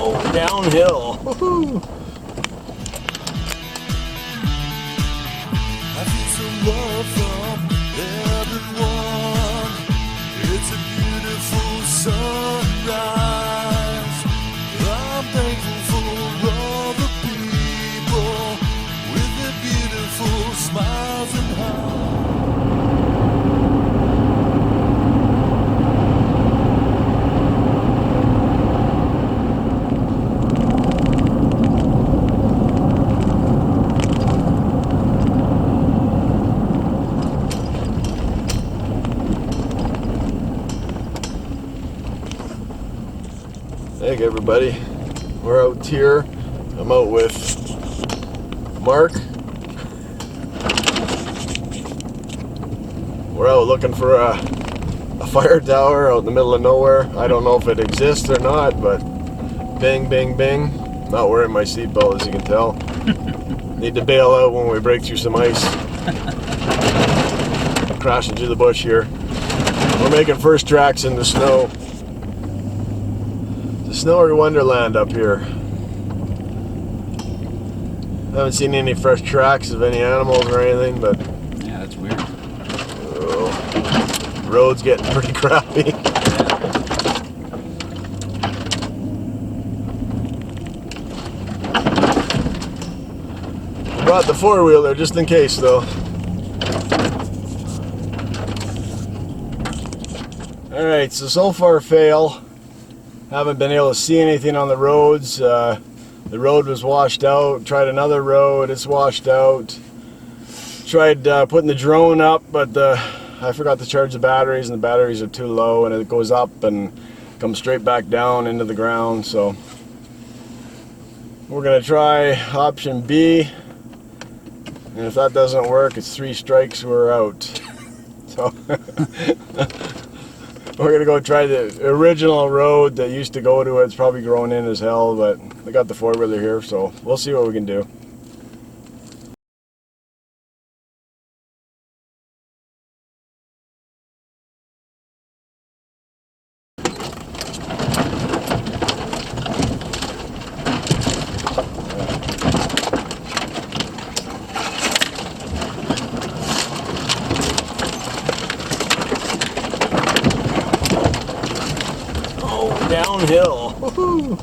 Oh, downhill. Woohoo. I feel some love from everyone. It's a beautiful sunrise. I'm thankful for all the people with their beautiful smiles and hearts. Hey everybody, we're out here. I'm out with Mark. We're out looking for a fire tower out in the middle of nowhere. I don't know if it exists or not, but bing, bing, bing. Not wearing my seatbelt, as you can tell. Need to bail out when we break through some ice. Crashing through the bush here. We're making first tracks in the snow. Snowy wonderland up here. Haven't seen any fresh tracks of any animals or anything, but yeah, that's weird. Oh, road's getting pretty crappy. Brought the four-wheeler just in case, though. All right, so far fail. Haven't been able to see anything on the roads. The road was washed out. Tried another road, it's washed out. Tried putting the drone up, but I forgot to charge the batteries, and the batteries are too low, and it goes up and comes straight back down into the ground. So we're gonna try option B, and if that doesn't work, it's 3 strikes, we're out. So we're gonna go try the original road that used to go to it. It's probably growing in as hell, but I got the four-wheeler here, so we'll see what we can do. Downhill. Woohoo.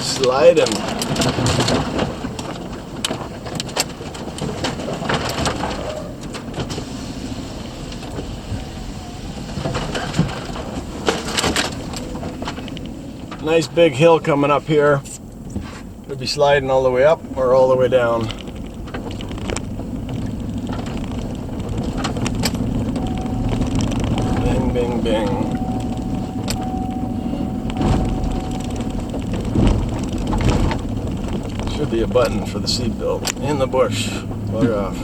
Sliding. Nice big hill coming up here. Could be sliding all the way up or all the way down. Bing, bing. Should be a button for the seatbelt. In the bush. Bug off.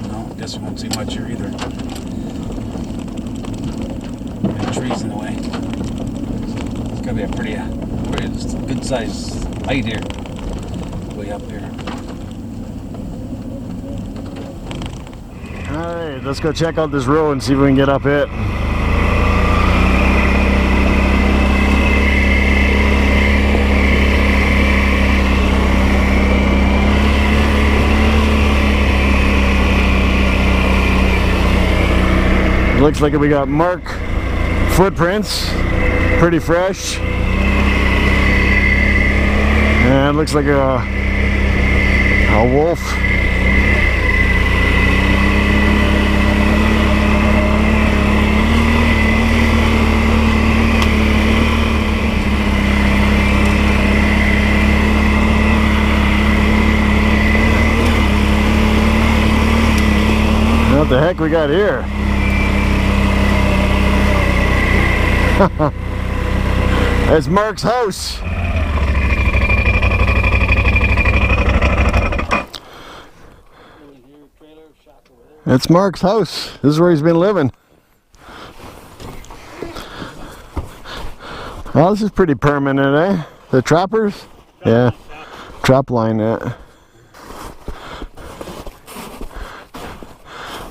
No, guess we won't see much here either. Got trees in the way. It's gonna be a pretty good size height here. Way up here. Alright, let's go check out this road and see if we can get up it. Looks like we got mark footprints, pretty fresh. And looks like a wolf. What the heck we got here? That's Mark's house. It's Mark's house. This is where he's been living. Well, this is pretty permanent, eh? The trappers? Yeah. Trap line, yeah.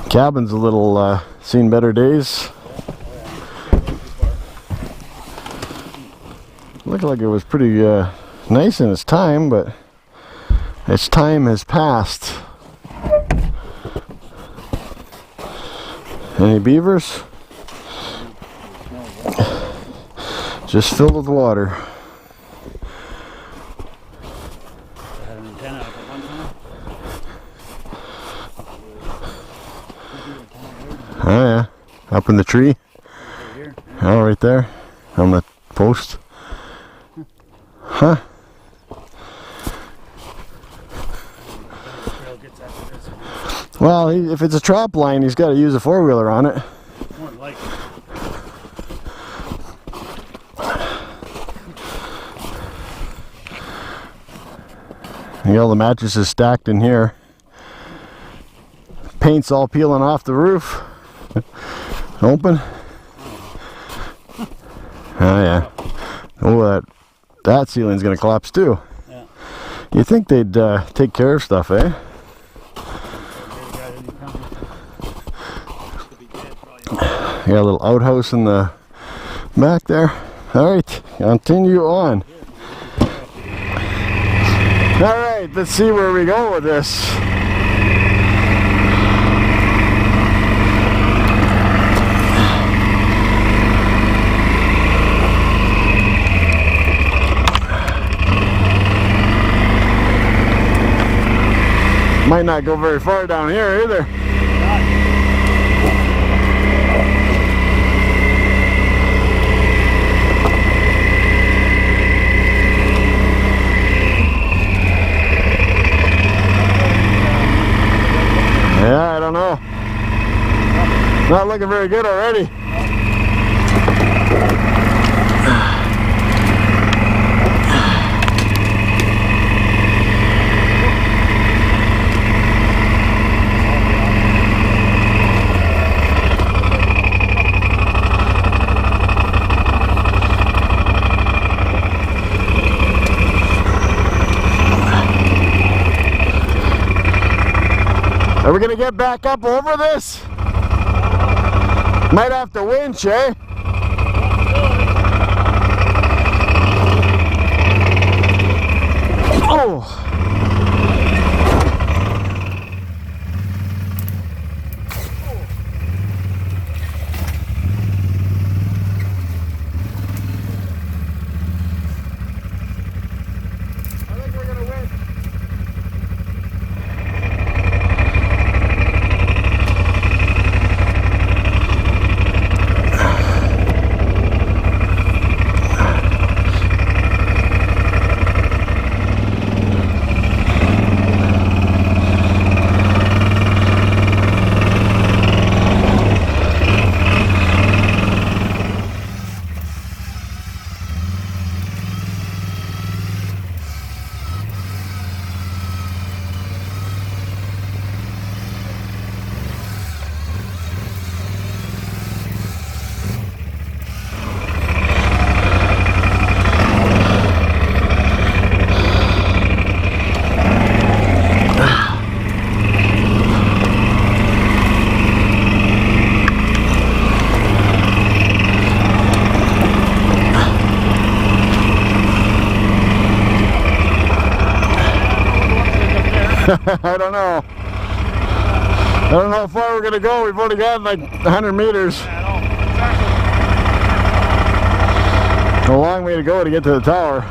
Cabin's a little seen better days. Looked like it was pretty nice in its time, but its time has passed. Any beavers? Just filled with water. Oh yeah, up in the tree. Oh, right there on the post. Huh? Well, if it's a trap line, he's got to use a four-wheeler on it. More like it. You got all the mattresses stacked in here. Paint's all peeling off the roof. Open. Oh yeah. Oh, that ceiling's gonna collapse too. Yeah. You think they'd take care of stuff, eh? You got a little outhouse in the back there. All right, continue on. All right, let's see where we go with this. Might not go very far down here either. Yeah, I don't know. Not looking very good already. Are we gonna get back up over this? Might have to winch, eh? Oh! I think we're gonna winch. I don't know. I don't know how far we're gonna go. We've only got like 100 meters. A long way to go to get to the tower.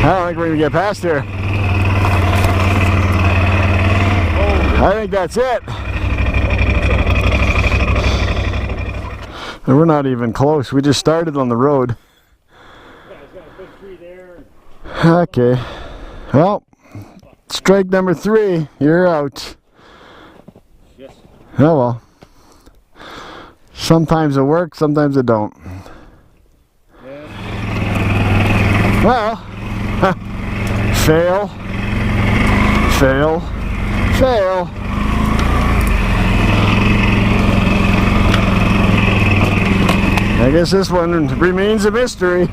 I don't think we're gonna get past here. I think that's it. We're not even close. We just started on the road. Okay. Well, strike number 3. You're out. Oh well. Sometimes it works, sometimes it don't. Well, fail, fail, fail. I guess this one remains a mystery.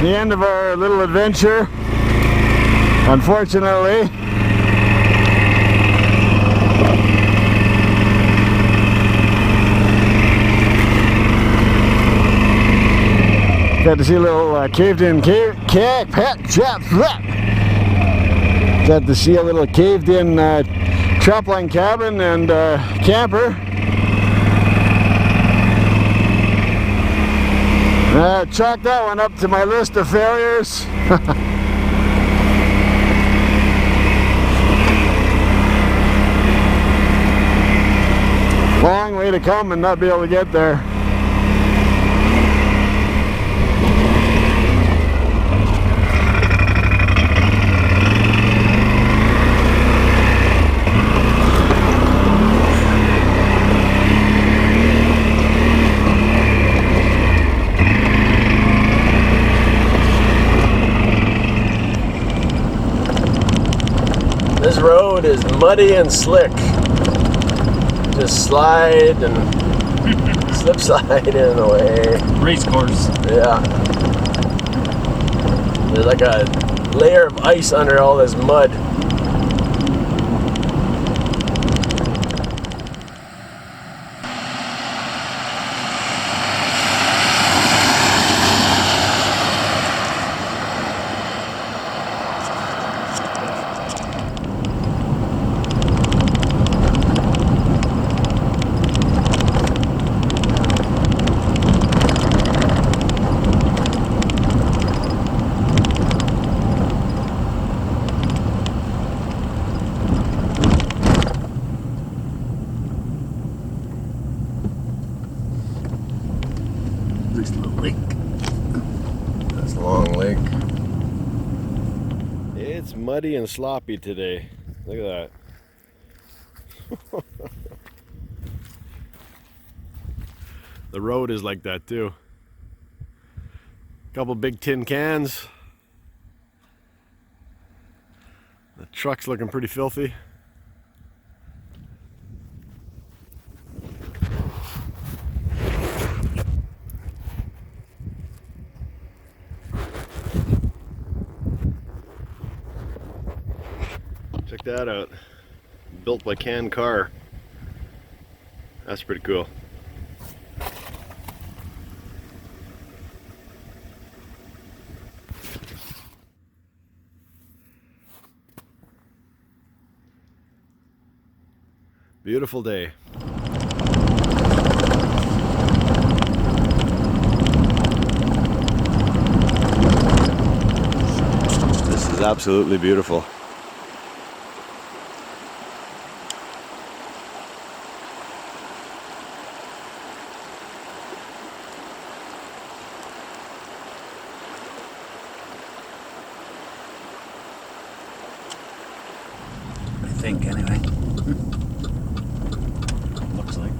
the end of our little adventure, unfortunately. Got to see a little caved-in got to see a little caved-in trapline cabin and camper. Chalk that one up to my list of failures. Long way to come and not be able to get there. This road is muddy and slick. Just slide and slip slide in the way. Race course. Yeah. There's like a layer of ice under all this mud. Nice little lake. That's a long lake. It's muddy and sloppy today. Look at that. The road is like that too. Couple big tin cans. The truck's looking pretty filthy. Check that out. Built by Can Car. That's pretty cool. Beautiful day. This is absolutely beautiful. I think, anyway. Looks like.